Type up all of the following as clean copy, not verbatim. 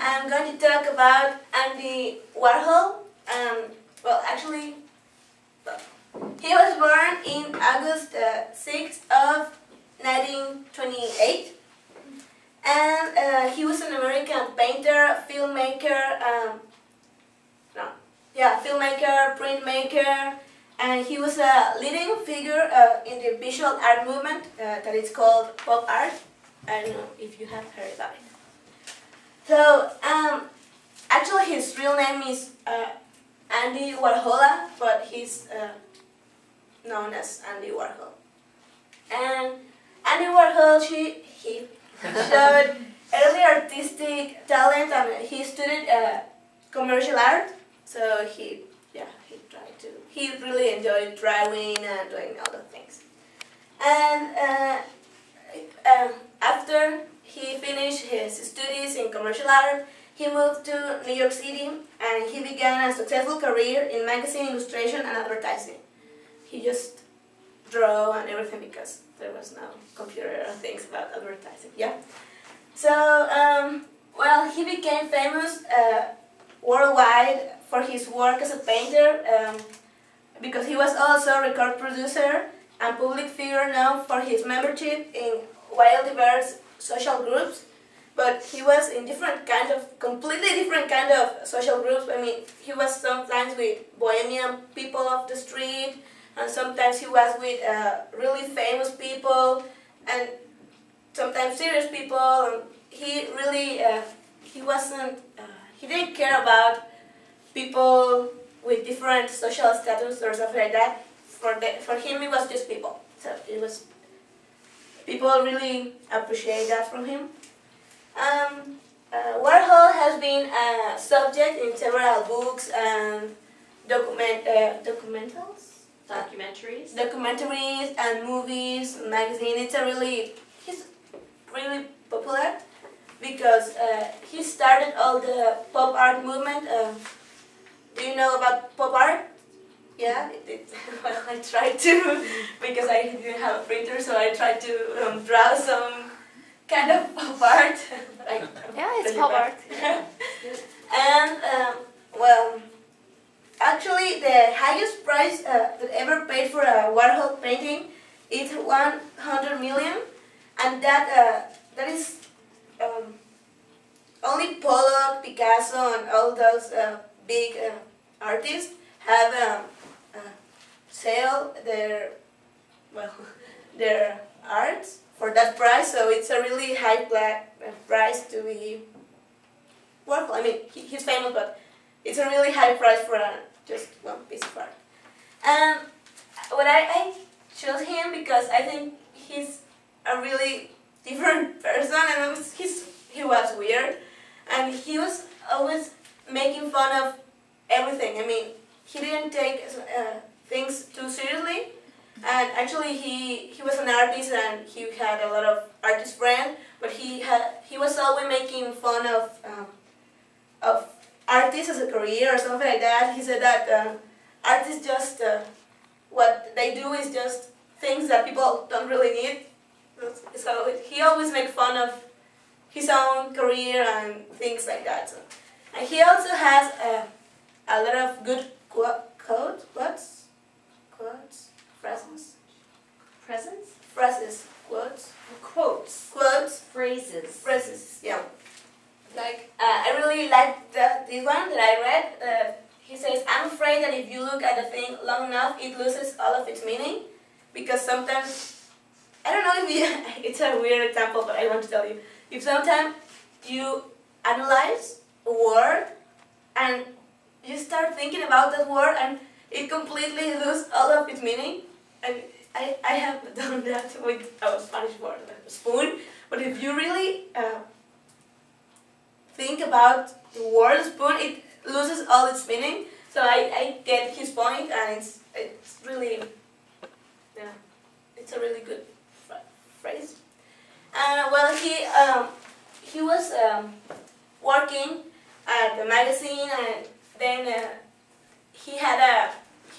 I'm going to talk about Andy Warhol. Well, actually, he was born in August 6th of 1928, and he was an American painter, filmmaker, filmmaker, printmaker, and he was a leading figure in the visual art movement that is called pop art. I don't know if you have heard about it. So, actually his real name is Andy Warhol, but he's known as Andy Warhol. And Andy Warhol, he showed early artistic talent, and he studied commercial art. So he really enjoyed drawing and doing other things. And after he finished his studies in commercial art, he moved to New York City and he began a successful career in magazine illustration and advertising. He just drew and everything because there was no computer or things about advertising. Yeah. So, well, he became famous worldwide for his work as a painter because he was also a record producer and public figure known for his membership in wildly diverse social groups. But he was in completely different kind of social groups. I mean, he was sometimes with bohemian people off the street, and sometimes he was with really famous people, and sometimes serious people. And he really, he didn't care about people with different social status or something like that. For him, it was just people. So it was, people really appreciate that from him. Warhol has been a subject in several books and documentaries and movies, magazines. He's really popular because he started all the pop art movement. Do you know about pop art? Yeah, well, I tried to, because I didn't have a printer, so I tried to draw some kind of pop art. Yeah, it's pop art. And, well, actually the highest price that ever paid for a Warhol painting is 100 million, and that is only Pollock, Picasso, and all those big artists have sell their arts for that price. So it's a really high price to be Warhol. I mean, he's famous, but it's a really high price for just one piece of art. And what I chose him because I think he's a really different person, and he was weird, and he was always making fun of everything. I mean, he didn't take things too seriously, and actually he was an artist and he had a lot of artist friends, but he was always making fun of artists as a career or something like that. He said that artists just what they do is just things that people don't really need. So he always makes fun of his own career and things like that. So, and he also has a lot of good phrases, yeah. Like, I really like this one that I read. He says, "I'm afraid that if you look at a thing long enough, it loses all of its meaning." Because sometimes, I don't know if it's a weird example, but I want to tell you. If sometimes you analyze a word and you start thinking about that word and it completely loses all of its meaning. And I have done that with a Spanish word, like spoon. But if you really think about the word spoon, it loses all its meaning. So I get his point, and it's really, yeah, it's a really good phrase. Well, he was working at the magazine, and then he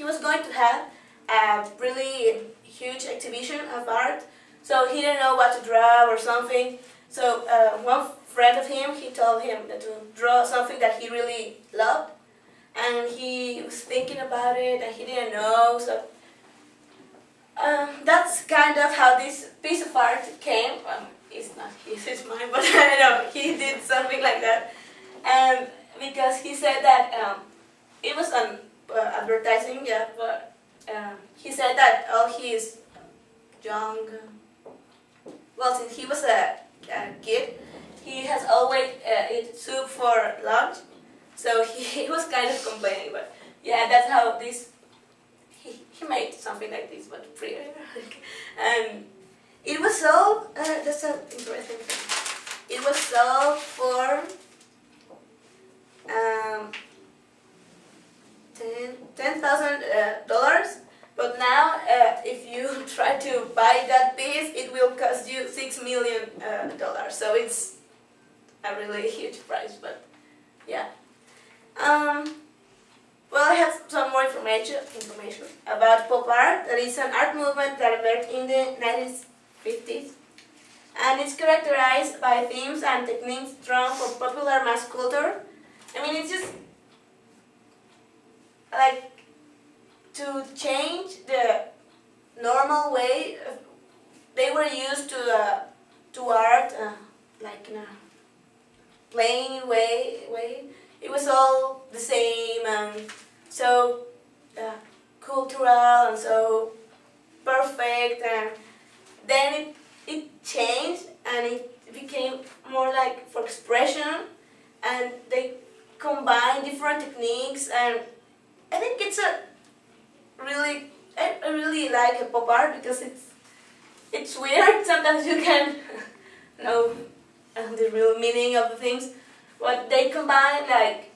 was going to have a really huge exhibition of art, so he didn't know what to draw or something. So one friend of him, he told him to draw something that he really loved, and he was thinking about it and he didn't know, so that's kind of how this piece of art came. It's not his, it's mine, but I know he did something like that, and because he said that it was on advertising, yeah, but he said that all his young, well, since he was a kid, he has always eaten soup for lunch, so he was kind of complaining, but yeah, that's how this, he made something like this, but pretty, and it was sold, that's an interesting thing, it was sold for $10,000, but now if you try to buy that piece, it will cost you $6 million, so it's a really huge price, but yeah. Well, I have some more information about pop art. That is an art movement that emerged in the 1950s, and it's characterized by themes and techniques drawn from popular mass culture. I mean, it's just like to change the normal way they were used to art, like in a plain way. It was all the same and so cultural and so perfect, and then it changed and it became more like for expression, and they combine different techniques, and I think it's a really, I really like pop art because it's weird. Sometimes you can know the real meaning of the things, but they combine like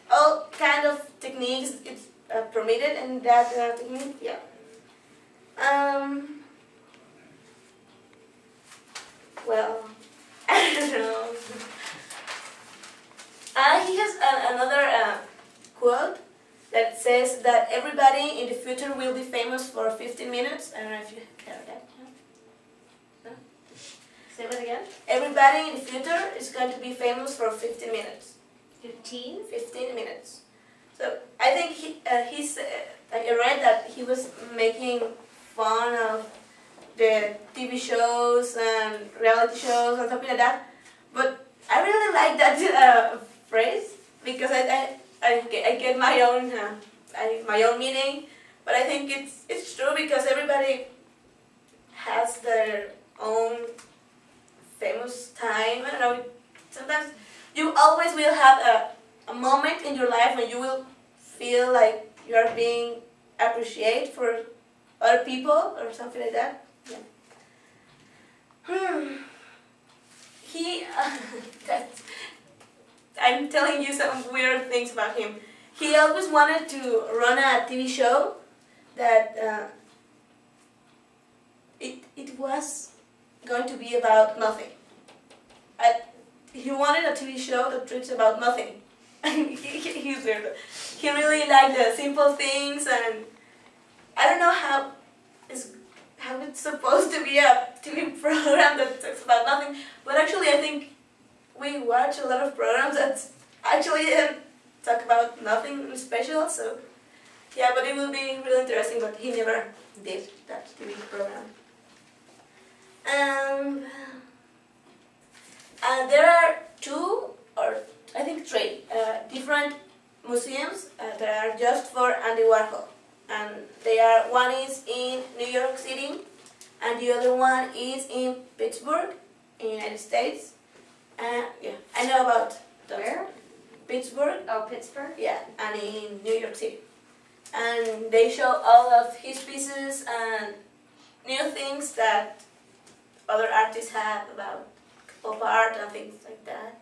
all kind of techniques. It's permitted in that technique, yeah. Well, I don't know. He has another quote that says that everybody in the future will be famous for 15 minutes. I don't know if you heard that. No? Say it again. Everybody in the future is going to be famous for 15 minutes. 15? 15 minutes. So I think I read that he was making fun of the TV shows and reality shows and something like that. But I really like that phrase because I get my own my own meaning. But I think it's true because everybody has their own famous time. I don't know. Sometimes you always will have a moment in your life when you will feel like you are being appreciated for other people or something like that. Yeah. I'm telling you some weird things about him. He always wanted to run a TV show that it was going to be about nothing. He wanted a TV show that treats about nothing. He's weird. He really liked the simple things, and I don't know how it's supposed to be a TV program that talks about nothing, but actually I think we watch a lot of programs that actually talk about nothing special, so yeah, but it will be really interesting, but he never did that TV program. There are two, or I think three, different museums that are just for Andy Warhol. And one is in New York City, and the other one is in Pittsburgh, in the United States. Yeah, I know about those. Where? Pittsburgh. Oh, Pittsburgh? Yeah, and in New York City. And they show all of his pieces and new things that other artists have about pop art and things like that.